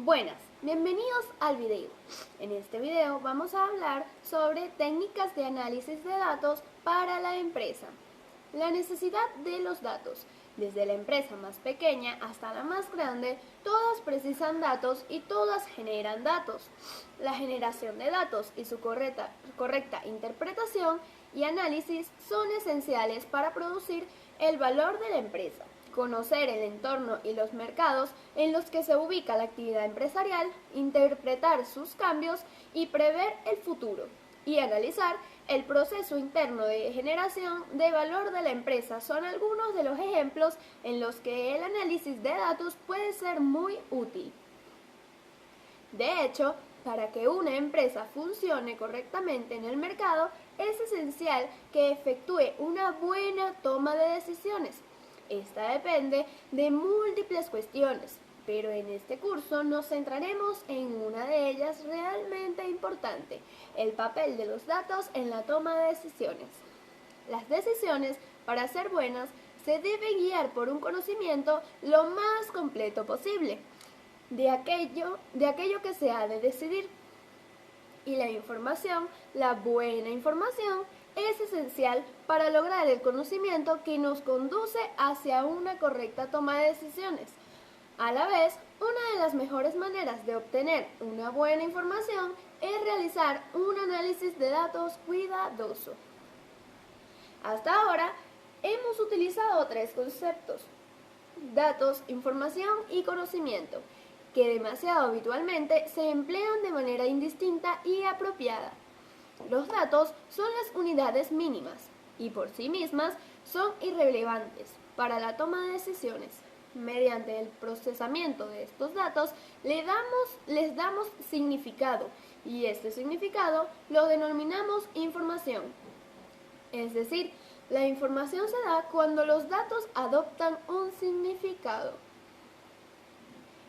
Buenas, bienvenidos al video. En este video vamos a hablar sobre técnicas de análisis de datos para la empresa. La necesidad de los datos. Desde la empresa más pequeña hasta la más grande, todas precisan datos y todas generan datos. La generación de datos y su correcta interpretación y análisis son esenciales para producir el valor de la empresa. Conocer el entorno y los mercados en los que se ubica la actividad empresarial, interpretar sus cambios y prever el futuro, y analizar el proceso interno de generación de valor de la empresa son algunos de los ejemplos en los que el análisis de datos puede ser muy útil. De hecho, para que una empresa funcione correctamente en el mercado, es esencial que efectúe una buena toma de decisiones. Esta depende de múltiples cuestiones, pero en este curso nos centraremos en una de ellas realmente importante, el papel de los datos en la toma de decisiones. Las decisiones, para ser buenas, se deben guiar por un conocimiento lo más completo posible de aquello que se ha de decidir. Y la información, la buena información, es esencial para lograr el conocimiento que nos conduce hacia una correcta toma de decisiones. A la vez, una de las mejores maneras de obtener una buena información es realizar un análisis de datos cuidadoso. Hasta ahora, hemos utilizado tres conceptos: datos, información y conocimiento, que demasiado habitualmente se emplean de manera indistinta y apropiada. Los datos son las unidades mínimas y por sí mismas son irrelevantes para la toma de decisiones. Mediante el procesamiento de estos datos les damos significado y este significado lo denominamos información. Es decir, la información se da cuando los datos adoptan un significado.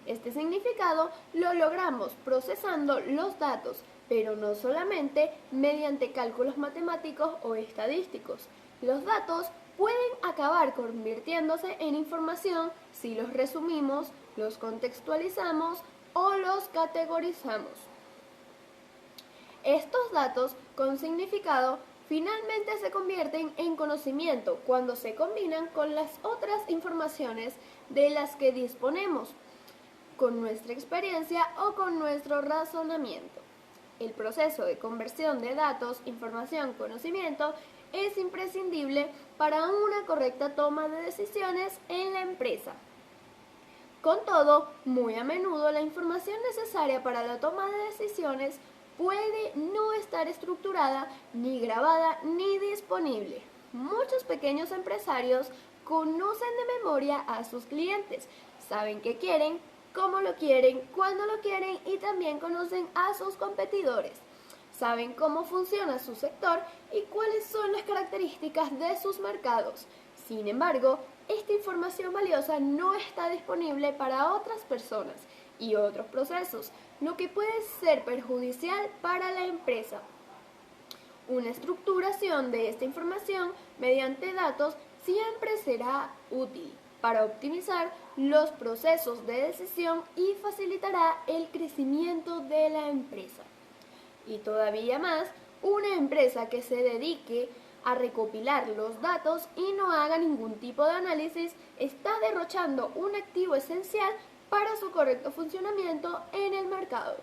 Este significado lo logramos procesando los datos, pero no solamente mediante cálculos matemáticos o estadísticos. Los datos pueden acabar convirtiéndose en información si los resumimos, los contextualizamos o los categorizamos. Estos datos con significado finalmente se convierten en conocimiento cuando se combinan con las otras informaciones de las que disponemos, con nuestra experiencia o con nuestro razonamiento. El proceso de conversión de datos, información, conocimiento es imprescindible para una correcta toma de decisiones en la empresa. Con todo, muy a menudo la información necesaria para la toma de decisiones puede no estar estructurada, ni grabada, ni disponible. Muchos pequeños empresarios conocen de memoria a sus clientes, saben qué quieren, cómo lo quieren, cuándo lo quieren y también conocen a sus competidores. Saben cómo funciona su sector y cuáles son las características de sus mercados. Sin embargo, esta información valiosa no está disponible para otras personas y otros procesos, lo que puede ser perjudicial para la empresa. Una estructuración de esta información mediante datos siempre será útil para optimizar los procesos de decisión y facilitará el crecimiento de la empresa. Y todavía más, una empresa que se dedique a recopilar los datos y no haga ningún tipo de análisis está derrochando un activo esencial para su correcto funcionamiento en el mercado.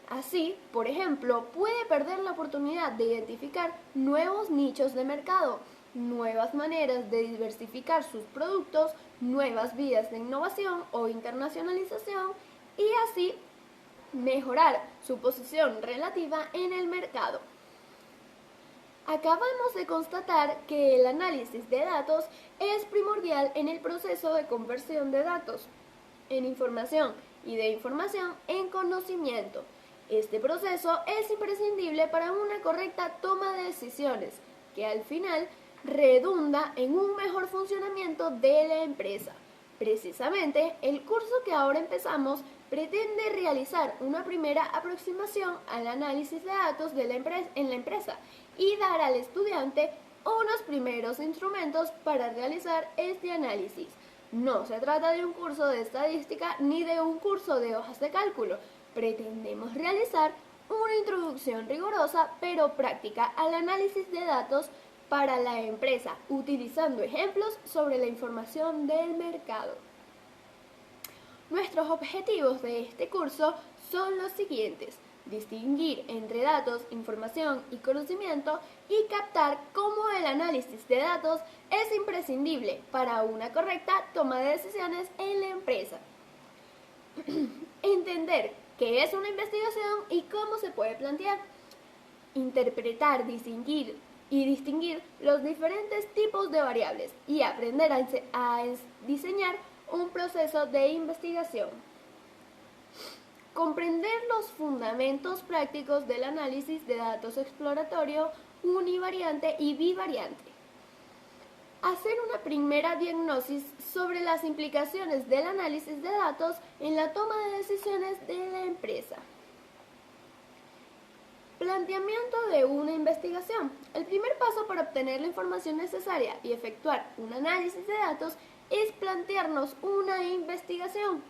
Así, por ejemplo, puede perder la oportunidad de identificar nuevos nichos de mercado, nuevas maneras de diversificar sus productos, nuevas vías de innovación o internacionalización y así mejorar su posición relativa en el mercado. Acabamos de constatar que el análisis de datos es primordial en el proceso de conversión de datos en información y de información en conocimiento. Este proceso es imprescindible para una correcta toma de decisiones, que al final redunda en un mejor funcionamiento de la empresa. Precisamente, el curso que ahora empezamos pretende realizar una primera aproximación al análisis de datos en la empresa y dar al estudiante unos primeros instrumentos para realizar este análisis. No se trata de un curso de estadística ni de un curso de hojas de cálculo. Pretendemos realizar una introducción rigurosa pero práctica al análisis de datos para la empresa, utilizando ejemplos sobre la información del mercado. Nuestros objetivos de este curso son los siguientes: distinguir entre datos, información y conocimiento y captar cómo el análisis de datos es imprescindible para una correcta toma de decisiones en la empresa. Entender qué es una investigación y cómo se puede plantear. Interpretar, distinguir los diferentes tipos de variables y aprender a diseñar un proceso de investigación. Comprender los fundamentos prácticos del análisis de datos exploratorio, univariante y bivariante. Hacer una primera diagnosis sobre las implicaciones del análisis de datos en la toma de decisiones de la empresa. Planteamiento de una investigación. El primer paso para obtener la información necesaria y efectuar un análisis de datos es plantearnos una investigación.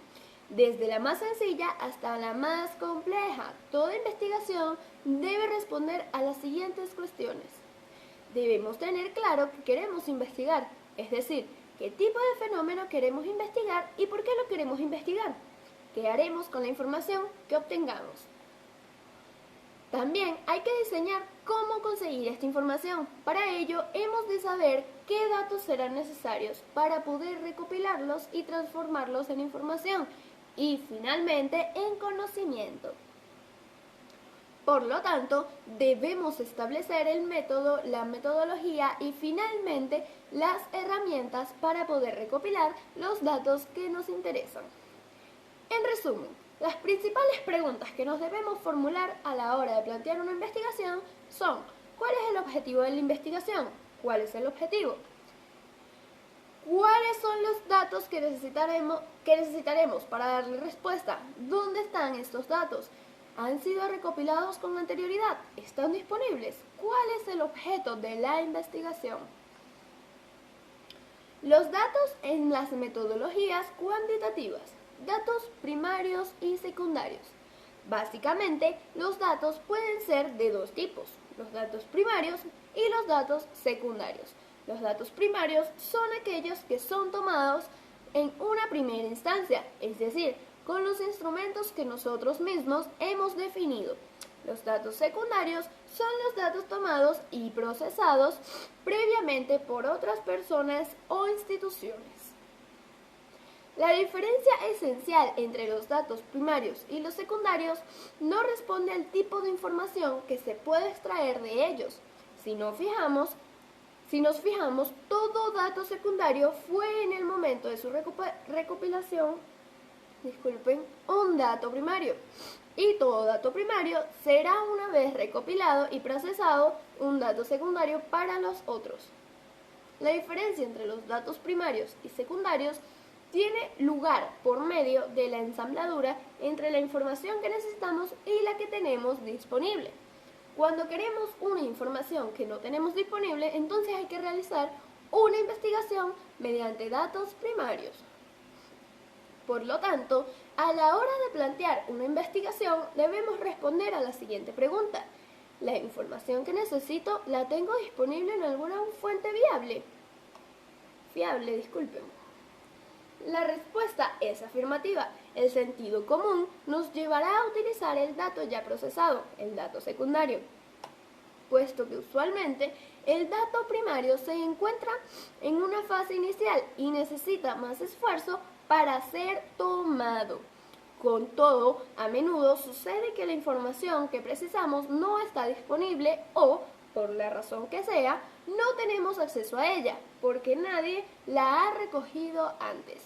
Desde la más sencilla hasta la más compleja, toda investigación debe responder a las siguientes cuestiones. Debemos tener claro qué queremos investigar, es decir, qué tipo de fenómeno queremos investigar y por qué lo queremos investigar. ¿Qué haremos con la información que obtengamos? También hay que diseñar cómo conseguir esta información. Para ello, hemos de saber qué datos serán necesarios para poder recopilarlos y transformarlos en información y, finalmente, en conocimiento. Por lo tanto, debemos establecer el método, la metodología y, finalmente, las herramientas para poder recopilar los datos que nos interesan. En resumen, las principales preguntas que nos debemos formular a la hora de plantear una investigación son: ¿cuál es el objetivo de la investigación? ¿Cuál es el objetivo? ¿Cuáles son los datos que necesitaremos para darle respuesta? ¿Dónde están estos datos? ¿Han sido recopilados con anterioridad? ¿Están disponibles? ¿Cuál es el objeto de la investigación? Los datos en las metodologías cuantitativas. Datos primarios y secundarios. Básicamente, los datos pueden ser de dos tipos: los datos primarios y los datos secundarios. Los datos primarios son aquellos que son tomados en una primera instancia, es decir, con los instrumentos que nosotros mismos hemos definido. Los datos secundarios son los datos tomados y procesados previamente por otras personas o instituciones. La diferencia esencial entre los datos primarios y los secundarios no responde al tipo de información que se puede extraer de ellos. Si nos fijamos, todo dato secundario fue en el momento de su recopilación, un dato primario. Y todo dato primario será, una vez recopilado y procesado, un dato secundario para los otros. La diferencia entre los datos primarios y secundarios tiene lugar por medio de la ensambladura entre la información que necesitamos y la que tenemos disponible. Cuando queremos una información que no tenemos disponible, entonces hay que realizar una investigación mediante datos primarios. Por lo tanto, a la hora de plantear una investigación, debemos responder a la siguiente pregunta: ¿la información que necesito la tengo disponible en alguna fuente fiable? La respuesta es afirmativa. El sentido común nos llevará a utilizar el dato ya procesado, el dato secundario, puesto que usualmente el dato primario se encuentra en una fase inicial y necesita más esfuerzo para ser tomado. Con todo, a menudo sucede que la información que precisamos no está disponible o, por la razón que sea, no tenemos acceso a ella, porque nadie la ha recogido antes.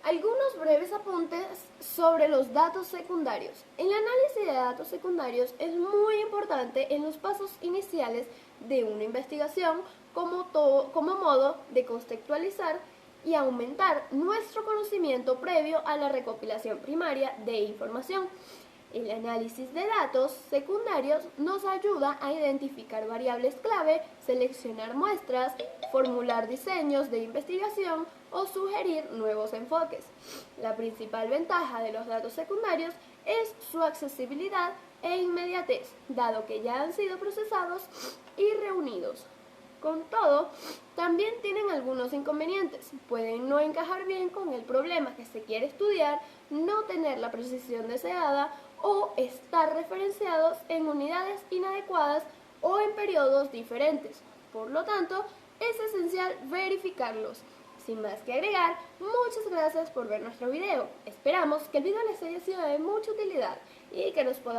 Algunos breves apuntes sobre los datos secundarios. El análisis de datos secundarios es muy importante en los pasos iniciales de una investigación como modo de contextualizar y aumentar nuestro conocimiento previo a la recopilación primaria de información. El análisis de datos secundarios nos ayuda a identificar variables clave, seleccionar muestras, formular diseños de investigación o sugerir nuevos enfoques. La principal ventaja de los datos secundarios es su accesibilidad e inmediatez, dado que ya han sido procesados y reunidos. Con todo, también tienen algunos inconvenientes. Pueden no encajar bien con el problema que se quiere estudiar, no tener la precisión deseada o estar referenciados en unidades inadecuadas o en periodos diferentes. Por lo tanto, es esencial verificarlos. Sin más que agregar, muchas gracias por ver nuestro video. Esperamos que el video les haya sido de mucha utilidad y que nos podamos